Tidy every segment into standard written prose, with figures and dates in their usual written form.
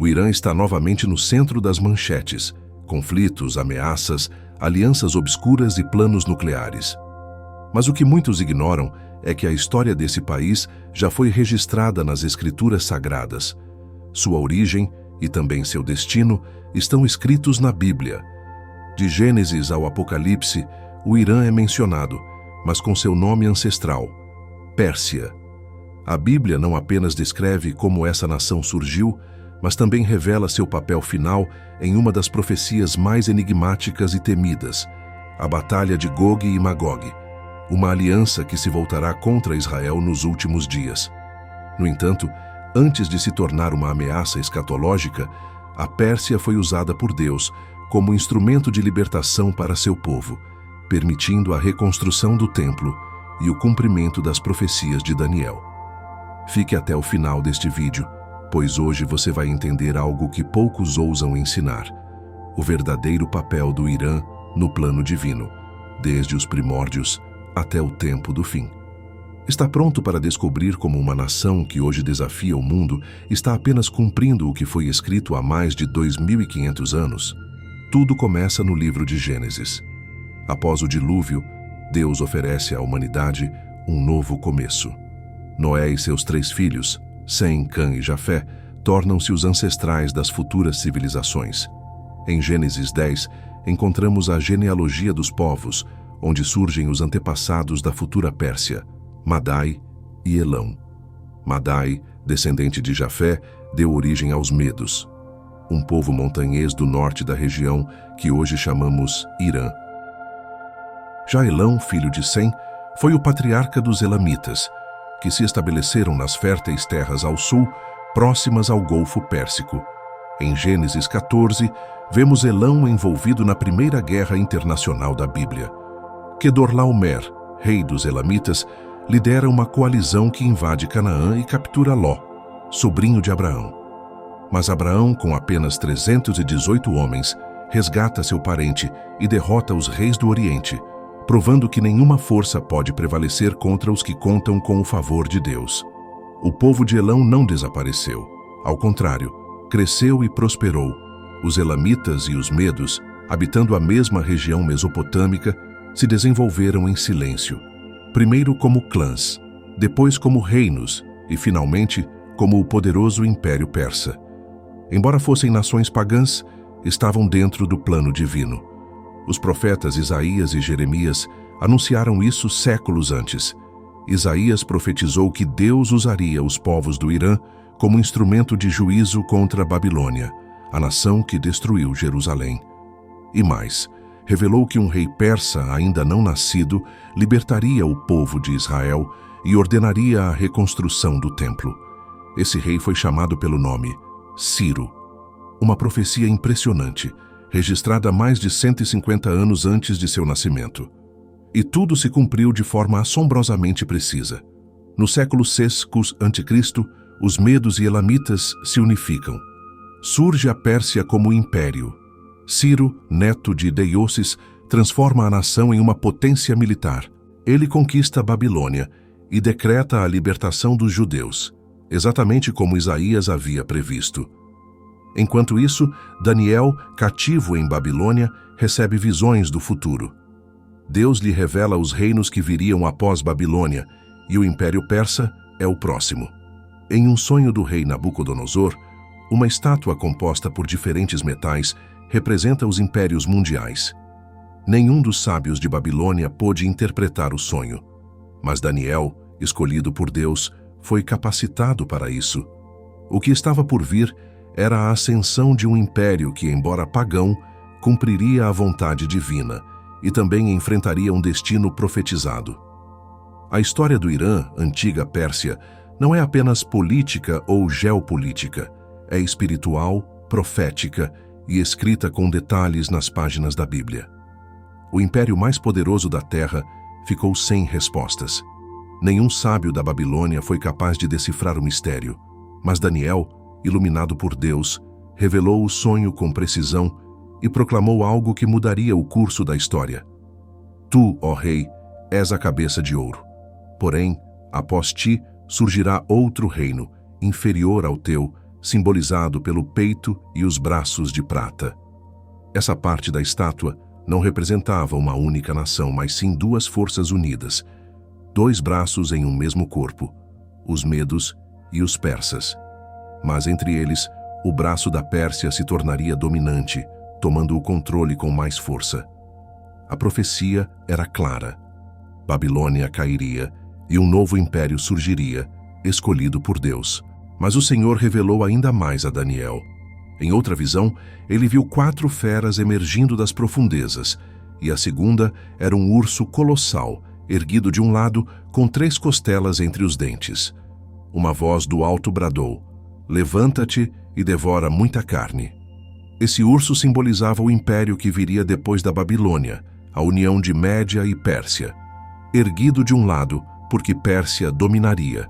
O Irã está novamente no centro das manchetes: conflitos, ameaças, alianças obscuras e planos nucleares. Mas o que muitos ignoram é que a história desse país já foi registrada nas escrituras sagradas. Sua origem e também seu destino estão escritos na Bíblia. De Gênesis ao Apocalipse, o Irã é mencionado, mas com seu nome ancestral, Pérsia. A Bíblia não apenas descreve como essa nação surgiu, mas também revela seu papel final em uma das profecias mais enigmáticas e temidas, a Batalha de Gog e Magog, uma aliança que se voltará contra Israel nos últimos dias. No entanto, antes de se tornar uma ameaça escatológica, a Pérsia foi usada por Deus como instrumento de libertação para seu povo, permitindo a reconstrução do templo e o cumprimento das profecias de Daniel. Fique até o final deste vídeo, pois hoje você vai entender algo que poucos ousam ensinar: o verdadeiro papel do Irã no plano divino, desde os primórdios até o tempo do fim. Está pronto para descobrir como uma nação que hoje desafia o mundo está apenas cumprindo o que foi escrito há mais de 2.500 anos? Tudo começa no livro de Gênesis. Após o dilúvio, Deus oferece à humanidade um novo começo. Noé e seus 3 filhos, Sem, Cã e Jafé, tornam-se os ancestrais das futuras civilizações. Em Gênesis 10, encontramos a genealogia dos povos, onde surgem os antepassados da futura Pérsia, Madai e Elão. Madai, descendente de Jafé, deu origem aos Medos, um povo montanhês do norte da região que hoje chamamos Irã. Já Elão, filho de Sem, foi o patriarca dos Elamitas, que se estabeleceram nas férteis terras ao sul, próximas ao Golfo Pérsico. Em Gênesis 14, vemos Elão envolvido na Primeira Guerra Internacional da Bíblia. Quedorlaomer, rei dos Elamitas, lidera uma coalizão que invade Canaã e captura Ló, sobrinho de Abraão. Mas Abraão, com apenas 318 homens, resgata seu parente e derrota os reis do Oriente, provando que nenhuma força pode prevalecer contra os que contam com o favor de Deus. O povo de Elão não desapareceu. Ao contrário, cresceu e prosperou. Os Elamitas e os Medos, habitando a mesma região mesopotâmica, se desenvolveram em silêncio. Primeiro como clãs, depois como reinos e, finalmente, como o poderoso Império Persa. Embora fossem nações pagãs, estavam dentro do plano divino. Os profetas Isaías e Jeremias anunciaram isso séculos antes. Isaías profetizou que Deus usaria os povos do Irã como instrumento de juízo contra a Babilônia, a nação que destruiu Jerusalém. E mais, revelou que um rei persa ainda não nascido libertaria o povo de Israel e ordenaria a reconstrução do templo. Esse rei foi chamado pelo nome Ciro, uma profecia impressionante, registrada mais de 150 anos antes de seu nascimento. E tudo se cumpriu de forma assombrosamente precisa. No século VI a.C., os Medos e Elamitas se unificam. Surge a Pérsia como império. Ciro, neto de Deioces, transforma a nação em uma potência militar. Ele conquista a Babilônia e decreta a libertação dos judeus, exatamente como Isaías havia previsto. Enquanto isso, Daniel, cativo em Babilônia, recebe visões do futuro. Deus lhe revela os reinos que viriam após Babilônia, e o Império Persa é o próximo. Em um sonho do rei Nabucodonosor, uma estátua composta por diferentes metais representa os impérios mundiais. Nenhum dos sábios de Babilônia pôde interpretar o sonho, mas Daniel, escolhido por Deus, foi capacitado para isso. O que estava por vir era a ascensão de um império que, embora pagão, cumpriria a vontade divina e também enfrentaria um destino profetizado. A história do Irã, antiga Pérsia, não é apenas política ou geopolítica, é espiritual, profética e escrita com detalhes nas páginas da Bíblia. O império mais poderoso da Terra ficou sem respostas. Nenhum sábio da Babilônia foi capaz de decifrar o mistério, mas Daniel, iluminado por Deus, revelou o sonho com precisão e proclamou algo que mudaria o curso da história. Tu, ó rei, és a cabeça de ouro. Porém, após ti, surgirá outro reino, inferior ao teu, simbolizado pelo peito e os braços de prata. Essa parte da estátua não representava uma única nação, mas sim duas forças unidas, dois braços em um mesmo corpo, os medos e os persas. Mas entre eles, o braço da Pérsia se tornaria dominante, tomando o controle com mais força. A profecia era clara. Babilônia cairia e um novo império surgiria, escolhido por Deus. Mas o Senhor revelou ainda mais a Daniel. Em outra visão, ele viu 4 feras emergindo das profundezas, e a segunda era um urso colossal, erguido de um lado, com 3 costelas entre os dentes. Uma voz do alto bradou: "Levanta-te e devora muita carne." Esse urso simbolizava o império que viria depois da Babilônia, a união de Média e Pérsia. Erguido de um lado, porque Pérsia dominaria.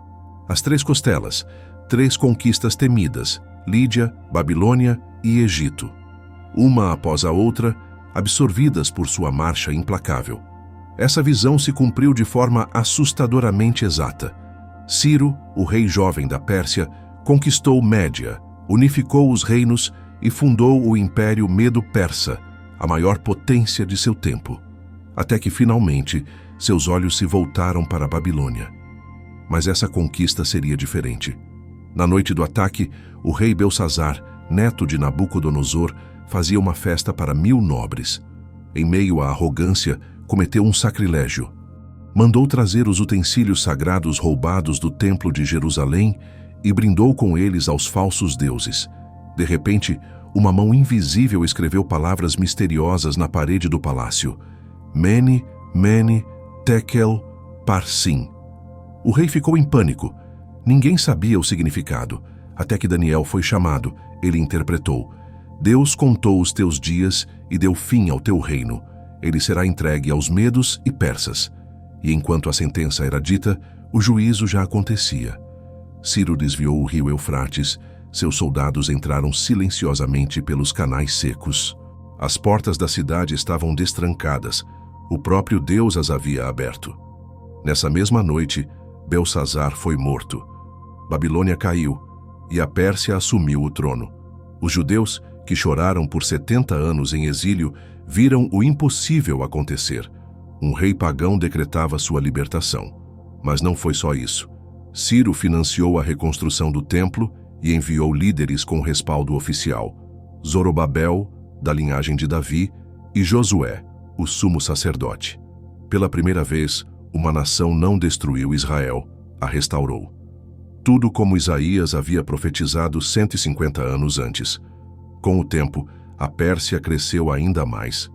As 3 costelas, 3 conquistas temidas: Lídia, Babilônia e Egito. Uma após a outra, absorvidas por sua marcha implacável. Essa visão se cumpriu de forma assustadoramente exata. Ciro, o rei jovem da Pérsia, conquistou Média, unificou os reinos e fundou o Império Medo-Persa, a maior potência de seu tempo. Até que, finalmente, seus olhos se voltaram para a Babilônia. Mas essa conquista seria diferente. Na noite do ataque, o rei Belsazar, neto de Nabucodonosor, fazia uma festa para 1000 nobres. Em meio à arrogância, cometeu um sacrilégio. Mandou trazer os utensílios sagrados roubados do templo de Jerusalém e brindou com eles aos falsos deuses. De repente, uma mão invisível escreveu palavras misteriosas na parede do palácio: Mene, Mene, Tekel, Parsim. O rei ficou em pânico. Ninguém sabia o significado, até que Daniel foi chamado. Ele interpretou: Deus contou os teus dias e deu fim ao teu reino. Ele será entregue aos medos e persas. E enquanto a sentença era dita, o juízo já acontecia. Ciro desviou o rio Eufrates. Seus soldados entraram silenciosamente pelos canais secos. As portas da cidade estavam destrancadas. O próprio Deus as havia aberto. Nessa mesma noite, Belsazar foi morto. Babilônia caiu e a Pérsia assumiu o trono. Os judeus, que choraram por 70 anos em exílio, viram o impossível acontecer. Um rei pagão decretava sua libertação. Mas não foi só isso. Ciro financiou a reconstrução do templo e enviou líderes com respaldo oficial: Zorobabel, da linhagem de Davi, e Josué, o sumo sacerdote. Pela primeira vez, uma nação não destruiu Israel, a restaurou. Tudo como Isaías havia profetizado 150 anos antes. Com o tempo, a Pérsia cresceu ainda mais.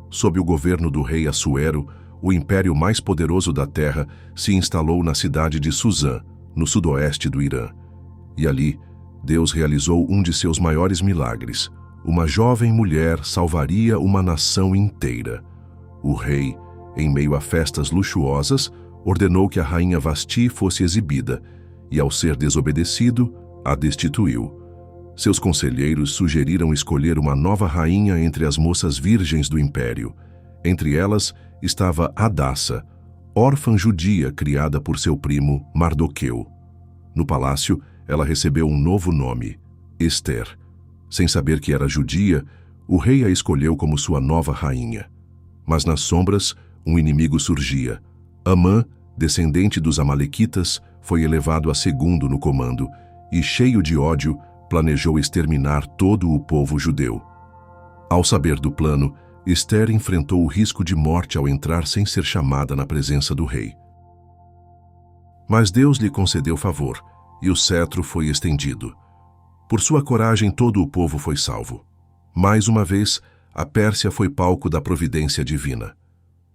Sob o governo do rei Assuero, o império mais poderoso da terra se instalou na cidade de Suzã, no sudoeste do Irã. E ali, Deus realizou um de seus maiores milagres. Uma jovem mulher salvaria uma nação inteira. O rei, em meio a festas luxuosas, ordenou que a rainha Vasti fosse exibida, e ao ser desobedecido, a destituiu. Seus conselheiros sugeriram escolher uma nova rainha entre as moças virgens do império. Entre elas estava Hadassa, órfã judia criada por seu primo Mardoqueu. No palácio, ela recebeu um novo nome, Ester. Sem saber que era judia, o rei a escolheu como sua nova rainha. Mas nas sombras, um inimigo surgia. Amã, descendente dos amalequitas, foi elevado a segundo no comando e, cheio de ódio, planejou exterminar todo o povo judeu. Ao saber do plano, Ester enfrentou o risco de morte ao entrar sem ser chamada na presença do rei. Mas Deus lhe concedeu favor, e o cetro foi estendido. Por sua coragem, todo o povo foi salvo. Mais uma vez, a Pérsia foi palco da providência divina.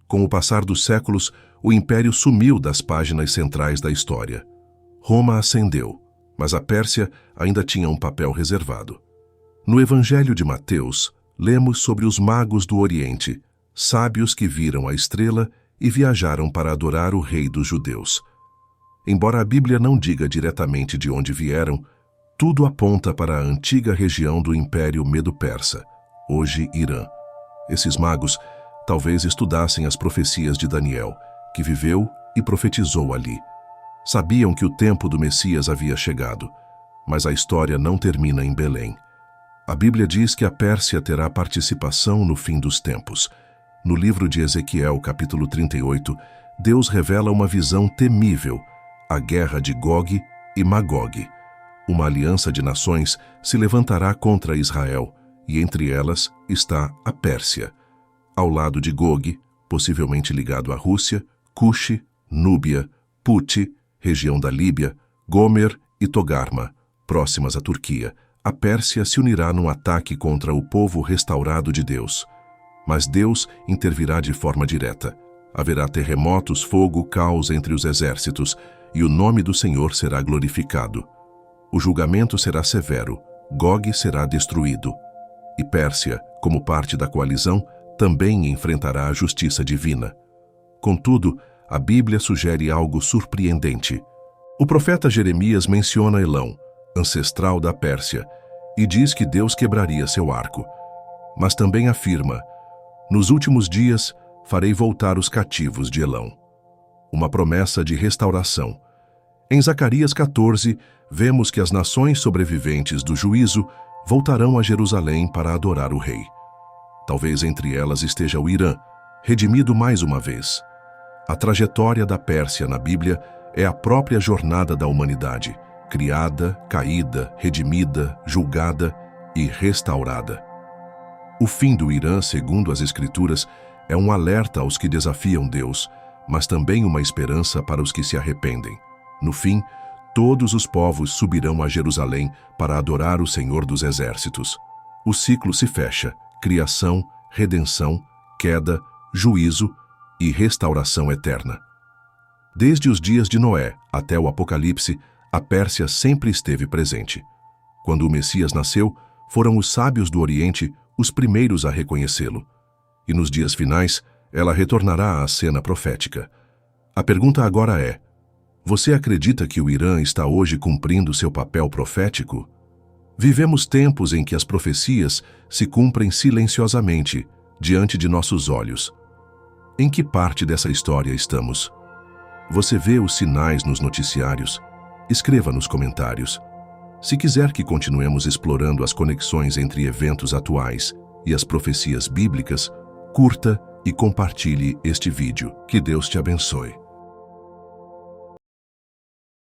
Com o passar dos séculos, o império sumiu das páginas centrais da história. Roma ascendeu, mas a Pérsia ainda tinha um papel reservado. No Evangelho de Mateus, lemos sobre os magos do Oriente, sábios que viram a estrela e viajaram para adorar o rei dos judeus. Embora a Bíblia não diga diretamente de onde vieram, tudo aponta para a antiga região do Império Medo-Persa, hoje Irã. Esses magos talvez estudassem as profecias de Daniel, que viveu e profetizou ali. Sabiam que o tempo do Messias havia chegado, Mas a história não termina em Belém. A Bíblia diz que a Pérsia terá participação no fim dos tempos. No livro de Ezequiel, capítulo 38, Deus revela uma visão temível, a guerra de Gog e Magog. Uma aliança de nações se levantará contra Israel, e entre elas está a Pérsia. Ao lado de Gog, possivelmente ligado à Rússia, Cuxi, Núbia, Puti, região da Líbia, Gomer e Togarma, próximas à Turquia, a Pérsia se unirá num ataque contra o povo restaurado de Deus. Mas Deus intervirá de forma direta. Haverá terremotos, fogo, caos entre os exércitos, e o nome do Senhor será glorificado. O julgamento será severo, Gog será destruído. E Pérsia, como parte da coalizão, também enfrentará a justiça divina. Contudo, a Bíblia sugere algo surpreendente. O profeta Jeremias menciona Elão, ancestral da Pérsia, e diz que Deus quebraria seu arco. Mas também afirma: nos últimos dias farei voltar os cativos de Elão. Uma promessa de restauração. Em Zacarias 14, vemos que as nações sobreviventes do juízo voltarão a Jerusalém para adorar o rei. Talvez entre elas esteja o Irã, redimido mais uma vez. A trajetória da Pérsia na Bíblia é a própria jornada da humanidade, criada, caída, redimida, julgada e restaurada. O fim do Irã, segundo as Escrituras, é um alerta aos que desafiam Deus, mas também uma esperança para os que se arrependem. No fim, todos os povos subirão a Jerusalém para adorar o Senhor dos Exércitos. O ciclo se fecha: criação, redenção, queda, juízo e restauração eterna. Desde os dias de Noé até o Apocalipse, a Pérsia sempre esteve presente. Quando o Messias nasceu, foram os sábios do Oriente os primeiros a reconhecê-lo. E nos dias finais, ela retornará à cena profética. A pergunta agora é: você acredita que o Irã está hoje cumprindo seu papel profético? Vivemos tempos em que as profecias se cumprem silenciosamente, diante de nossos olhos. Em que parte dessa história estamos? Você vê os sinais nos noticiários? Escreva nos comentários. Se quiser que continuemos explorando as conexões entre eventos atuais e as profecias bíblicas, curta e compartilhe este vídeo. Que Deus te abençoe.